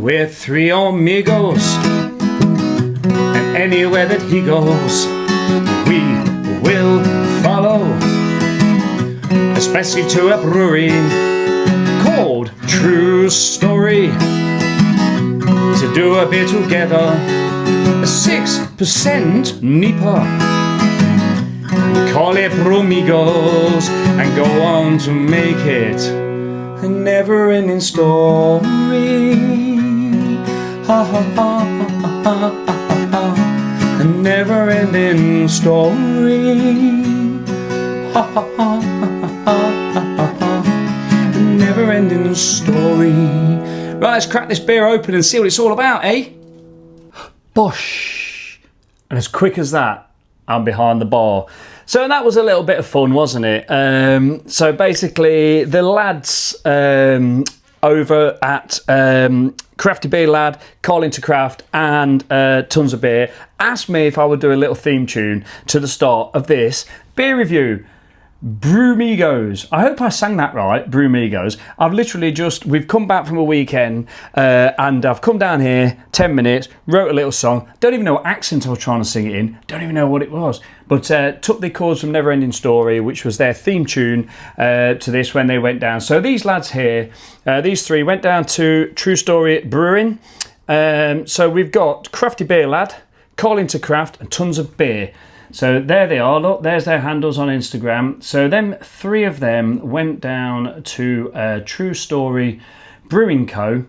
We're three amigos, and anywhere that he goes, we will follow, especially to a brewery called True Story, to do a beer together, 6% Neipa. Call it Bromigos and go on to make it a never-ending story. Ha ha ha ha ha ha. A never-ending story. Ha ha ha ha ha ha. A never-ending story. Right, let's crack this beer open and see what it's all about, eh? Bosh! And as quick as that, I'm behind the bar. So that was a little bit of fun, wasn't it? So basically, the lads over at Crafty Beer Lad, Calling to Craft, and Tons of Beer asked me if I would do a little theme tune to the start of this beer review. Brewmigos. I hope I sang that right, Brewmigos. We've come back from a weekend and I've come down here, 10 minutes, wrote a little song. Don't even know what accent I was trying to sing it in. Don't even know what it was. But took the chords from Neverending Story, which was their theme tune to this when they went down. So these lads here, these three, went down to True Story Brewing. So we've got Crafty Beer Lad, Calling to Craft, and Tons of Beer. So there they are, look, there's their handles on Instagram. So three of them went down to True Story Brewing Co.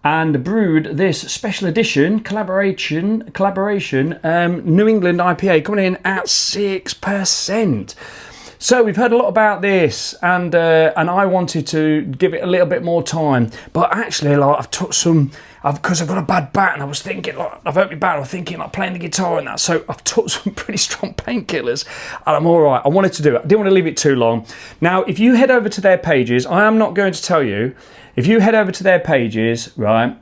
and brewed this special edition collaboration New England IPA coming in at 6%. So we've heard a lot about this, and I wanted to give it a little bit more time, but actually, like, because I've got a bad back, and I was thinking, like, I've hurt my back, I was thinking, like, playing the guitar and that, so I've took some pretty strong painkillers, and I'm all right. I wanted to do it. I didn't want to leave it too long. Now, if you head over to their pages, I am not going to tell you, if you head over to their pages, right,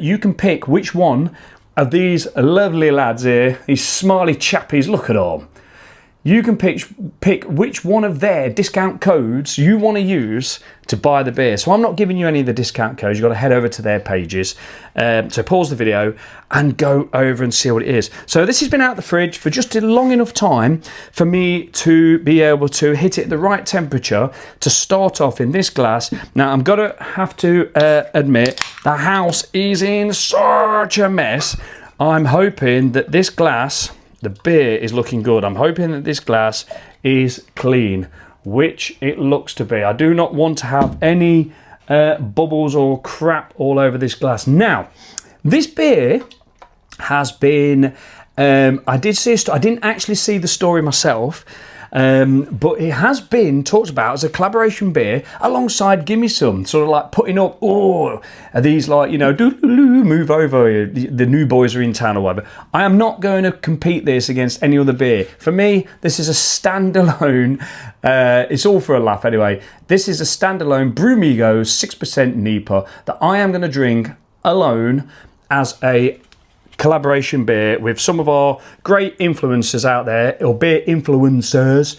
you can pick which one of these lovely lads here, these smiley chappies, look at them. You can pick which one of their discount codes you want to use to buy the beer. So I'm not giving you any of the discount codes. You've got to head over to their pages. So pause the video and go over and see what it is. So this has been out the fridge for just a long enough time for me to be able to hit it at the right temperature to start off in this glass. Now I'm going to have to admit the house is in such a mess. I'm hoping that this glass... The beer is looking good. I'm hoping that this glass is clean, which it looks to be. I do not want to have any bubbles or crap all over this glass. Now, this beer has been... I didn't actually see the story myself, but it has been talked about as a collaboration beer alongside Gimme Some, sort of like putting up, are these like, you know, move over, the new boys are in town or whatever. I am not going to compete this against any other beer. For me, this is a standalone, it's all for a laugh anyway. This is a standalone Brewmigos 6% Neipa that I am going to drink alone as a collaboration beer with some of our great influencers out there, or beer influencers.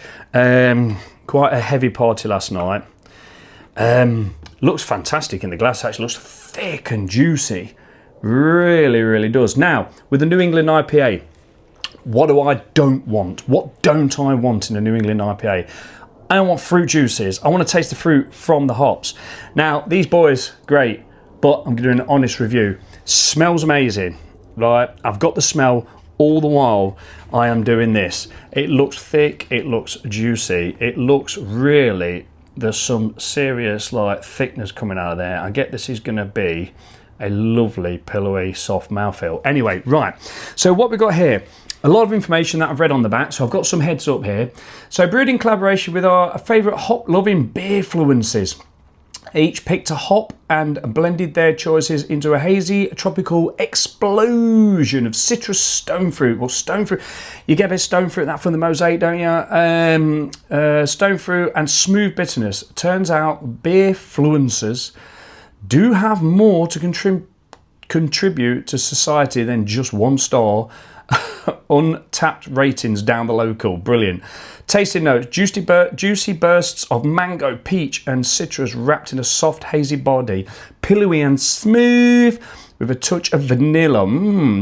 Quite a heavy party last night. Looks fantastic in the glass, actually looks thick and juicy. Really, really does. Now, with the New England IPA, what don't want? What don't I want in a New England IPA? I don't want fruit juices. I want to taste the fruit from the hops. Now, these boys, great, but I'm doing an honest review. Smells amazing. Right, I've got the smell all the while I am doing this. It looks thick, it looks juicy, it looks really, there's some serious like thickness coming out of there. I get this is going to be a lovely, pillowy, soft mouthfeel. Anyway, right, so what we've got here, a lot of information that I've read on the back, so I've got some heads up here. So brewed in collaboration with our favourite hop-loving beer-fluencers. Each picked a hop and blended their choices into a hazy tropical explosion of citrus stone fruit. Well, stone fruit, you get a bit of stone fruit that from the mosaic, don't you? Stone fruit and smooth bitterness. Turns out beer-fluencers do have more to contribute to society than just one star untapped ratings down the local. Brilliant. Tasting notes, juicy bursts of mango, peach and citrus wrapped in a soft hazy body, pillowy and smooth with a touch of vanilla.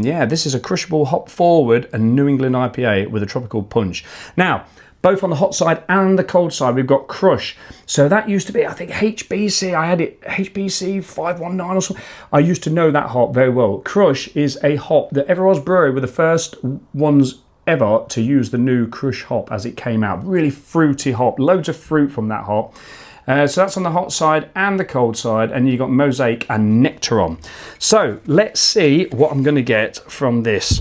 Yeah, this is a crushable hop forward and New England IPA with a tropical punch. Now, both on the hot side and the cold side, we've got Crush. So that used to be, I think, HBC. I had it HBC 519 or something. I used to know that hop very well. Crush is a hop that Everard's Brewery were the first ones ever to use the new Crush hop as it came out. Really fruity hop, loads of fruit from that hop. So that's on the hot side and the cold side, and you got Mosaic and Nectaron. So let's see what I'm going to get from this.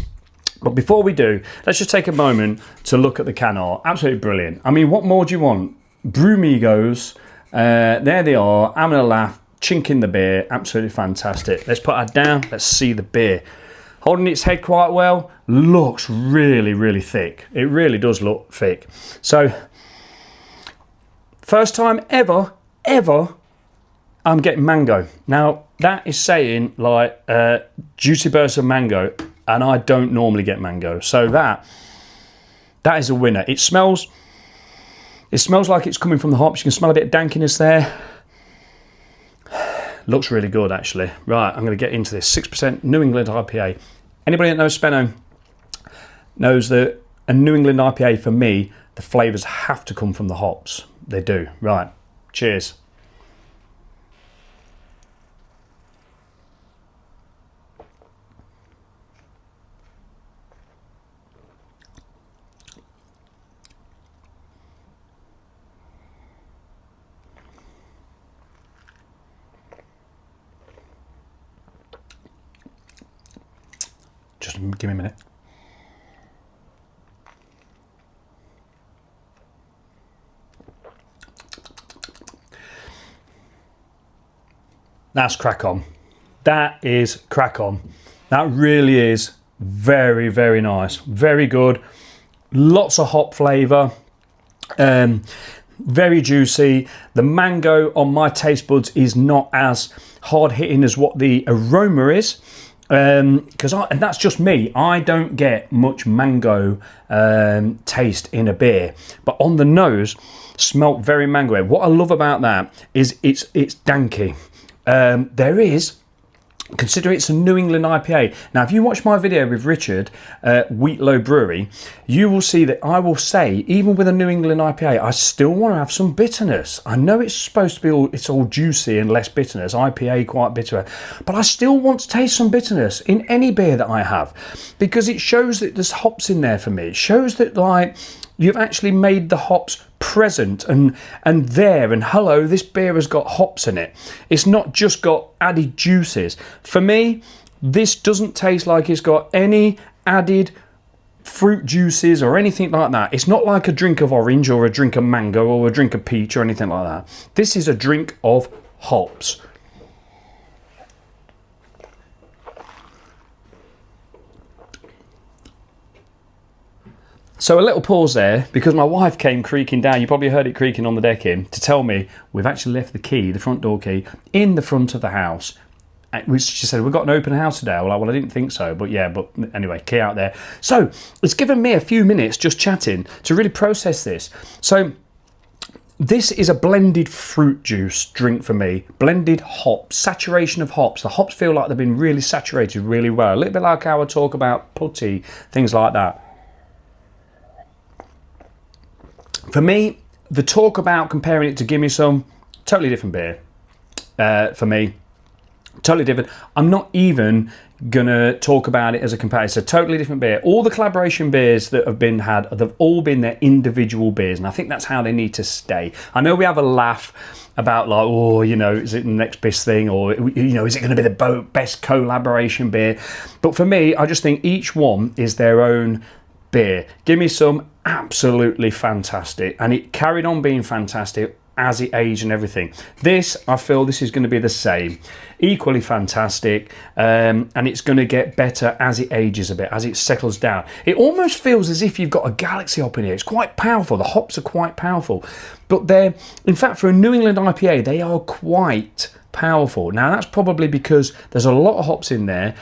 But before we do, let's just take a moment to look at the can art. Absolutely brilliant. I mean, what more do you want? Brewmigos, there they are, having a laugh, chinking the beer, absolutely fantastic. Let's put that down, let's see the beer. Holding its head quite well, looks really, really thick. It really does look thick. So, first time ever, I'm getting mango. Now, that is saying like juicy burst of mango, and I don't normally get mango. So that is a winner. It smells like it's coming from the hops. You can smell a bit of dankiness there. Looks really good, actually. Right, I'm going to get into this. 6% New England IPA. Anybody that knows Spenno knows that a New England IPA, for me, the flavours have to come from the hops. They do. Right, cheers. Just give me a minute. That's crack on. That is crack on. That really is very, very nice. Very good. Lots of hop flavour. Very juicy. The mango on my taste buds is not as hard hitting as what the aroma is. And that's just me. I don't get much mango taste in a beer, but on the nose, smelt very mango. What I love about that is it's danky. There is, consider it's a New England IPA. Now, if you watch my video with Richard, Wheatlow Brewery, you will see that I will say, even with a New England IPA, I still want to have some bitterness. I know it's supposed to be all juicy and less bitterness, IPA quite bitter, but I still want to taste some bitterness in any beer that I have, because it shows that there's hops in there for me. It shows that like you've actually made the hops present and there, and hello, this beer has got hops in it. It's not just got added juices. For me, this doesn't taste like it's got any added fruit juices or anything like that. It's not like a drink of orange or a drink of mango or a drink of peach or anything like that. This is a drink of hops. So a little pause there, because my wife came creaking down, you probably heard it creaking on the decking, to tell me we've actually left the key, the front door key, in the front of the house. Which she said, we've got an open house today. I was like, well, I didn't think so, but yeah, but anyway, key out there. So it's given me a few minutes just chatting to really process this. So this is a blended fruit juice drink for me. Blended hops, saturation of hops. The hops feel like they've been really saturated really well. A little bit like how I talk about putty, things like that. For me, the talk about comparing it to Gimme Some, totally different beer. For me, totally different. I'm not even gonna talk about it as a comparison. Totally different beer. All the collaboration beers that have been had, they've all been their individual beers, and I think that's how they need to stay. I know we have a laugh about like, oh, you know, is it the next best thing, or you know, is it going to be the best collaboration beer? But for me, I just think each one is their own beer. Gimme Some, absolutely fantastic, and it carried on being fantastic as it aged and everything. This, I feel this is going to be the same, equally fantastic, and it's going to get better as it ages a bit, as it settles down. It almost feels as if you've got a galaxy hop in here. It's quite powerful. The hops are quite powerful, but they're, in fact, for a New England IPA, they are quite powerful. Now that's probably because there's a lot of hops in there,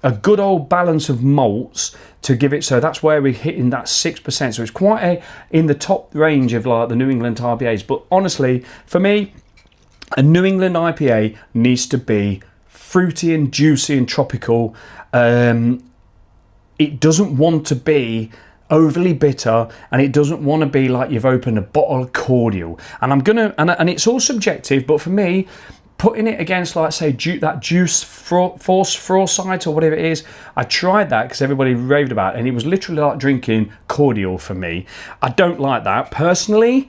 a good old balance of malts to give it, so that's where we're hitting that 6%. So it's quite in the top range of like the New England IPAs. But honestly, for me, a New England IPA needs to be fruity and juicy and tropical. It doesn't want to be overly bitter, and it doesn't want to be like you've opened a bottle of cordial. And and it's all subjective, but for me, putting it against, like, say, that juice foresight or whatever it is, I tried that because everybody raved about it, and it was literally like drinking cordial for me. I don't like that personally.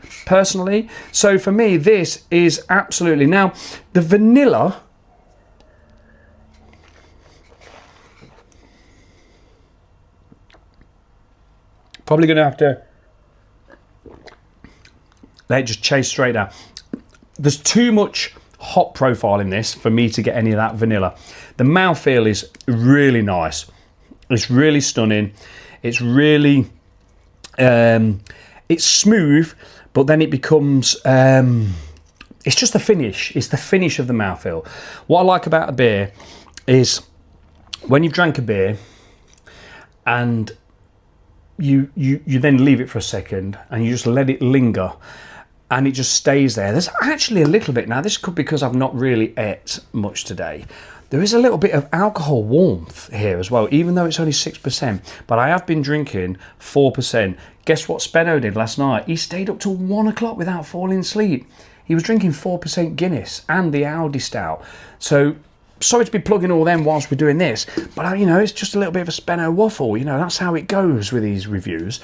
So for me, this is absolutely, now the vanilla, probably going to have to let it just chase straight out. There's too much hop profile in this for me to get any of that vanilla. The mouthfeel is really nice. It's really stunning. It's really, it's smooth, but then it becomes, it's just the finish. It's the finish of the mouthfeel. What I like about a beer is when you've drank a beer and you then leave it for a second and you just let it linger and it just stays there. There's actually a little bit, now this could be because I've not really ate much today, there is a little bit of alcohol warmth here as well, even though it's only 6%, but I have been drinking 4%. Guess what Spenno did last night? He stayed up till 1 o'clock without falling asleep. He was drinking 4% Guinness and the Aldi Stout. So sorry to be plugging all them whilst we're doing this, but you know, it's just a little bit of a Spenno waffle. You know, that's how it goes with these reviews.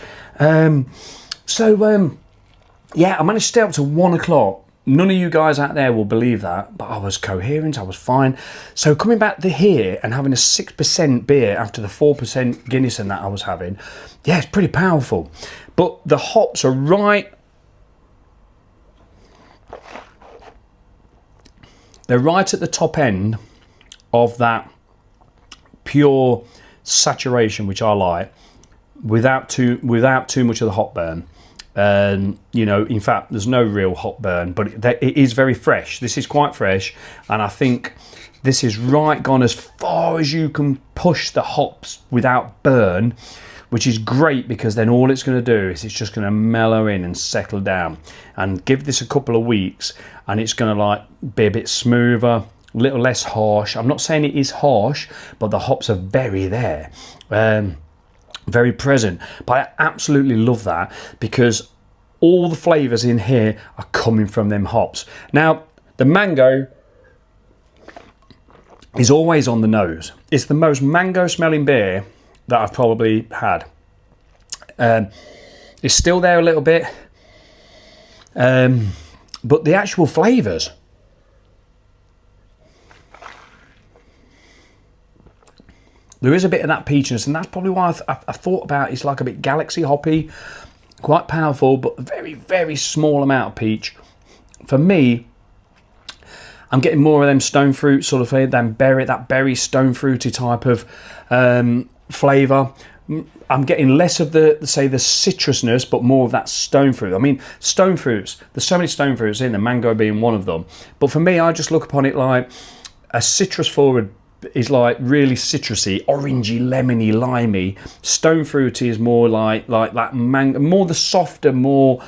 Yeah, I managed to stay up to 1 o'clock. None of you guys out there will believe that, but I was coherent, I was fine. So coming back to here and having a 6% beer after the 4% Guinness and that I was having, yeah, it's pretty powerful. But the hops are right. They're right at the top end of that pure saturation, which I like, without too much of the hop burn. You know, in fact, there's no real hop burn, but it is very fresh. This is quite fresh, and I think this is right gone as far as you can push the hops without burn, which is great, because then all it's going to do is it's just going to mellow in and settle down. And give this a couple of weeks and it's going to like be a bit smoother, a little less harsh. I'm not saying it is harsh, but the hops are very there. Very present. But I absolutely love that, because all the flavours in here are coming from them hops. Now, the mango is always on the nose. It's the most mango smelling beer that I've probably had. It's still there a little bit, but the actual flavours, there is a bit of that peachiness, and that's probably why I thought about it's like a bit galaxy hoppy, quite powerful, but very, very small amount of peach. For me, I'm getting more of them stone fruit sort of flavor, that berry stone fruity type of flavour. I'm getting less of the citrusness, but more of that stone fruit. I mean, stone fruits, there's so many stone fruits in there, mango being one of them. But for me, I just look upon it like a citrus forward is like really citrusy, orangey, lemony, limey. Stone fruity is more like that mango, more the softer, more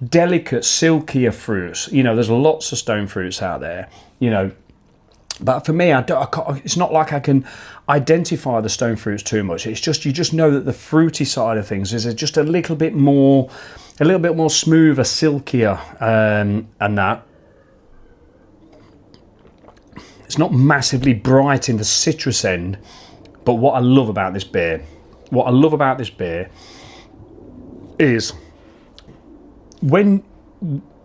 delicate, silkier fruits. You know, there's lots of stone fruits out there, you know. But for me, it's not like I can identify the stone fruits too much. It's just, you just know that the fruity side of things is just a little bit more smoother, silkier, and that. It's not massively bright in the citrus end, but what I love about this beer is when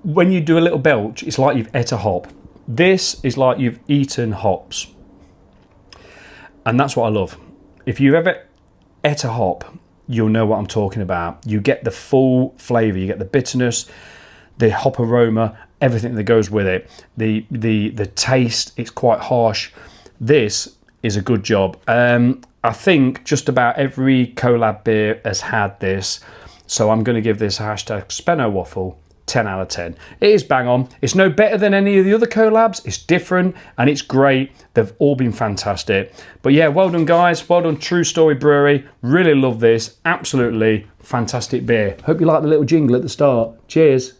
you do a little belch, it's like you've ate a hop. This is like you've eaten hops. And that's what I love. If you've ever ate a hop, you'll know what I'm talking about. You get the full flavour, you get the bitterness, the hop aroma, everything that goes with it. The taste, it's quite harsh. This is a good job. I think just about every collab beer has had this. So I'm going to give this a hashtag Spenno Waffle 10 out of 10. It is bang on. It's no better than any of the other collabs. It's different and it's great. They've all been fantastic. But yeah, well done guys. Well done True Story Brewery. Really love this. Absolutely fantastic beer. Hope you like the little jingle at the start. Cheers.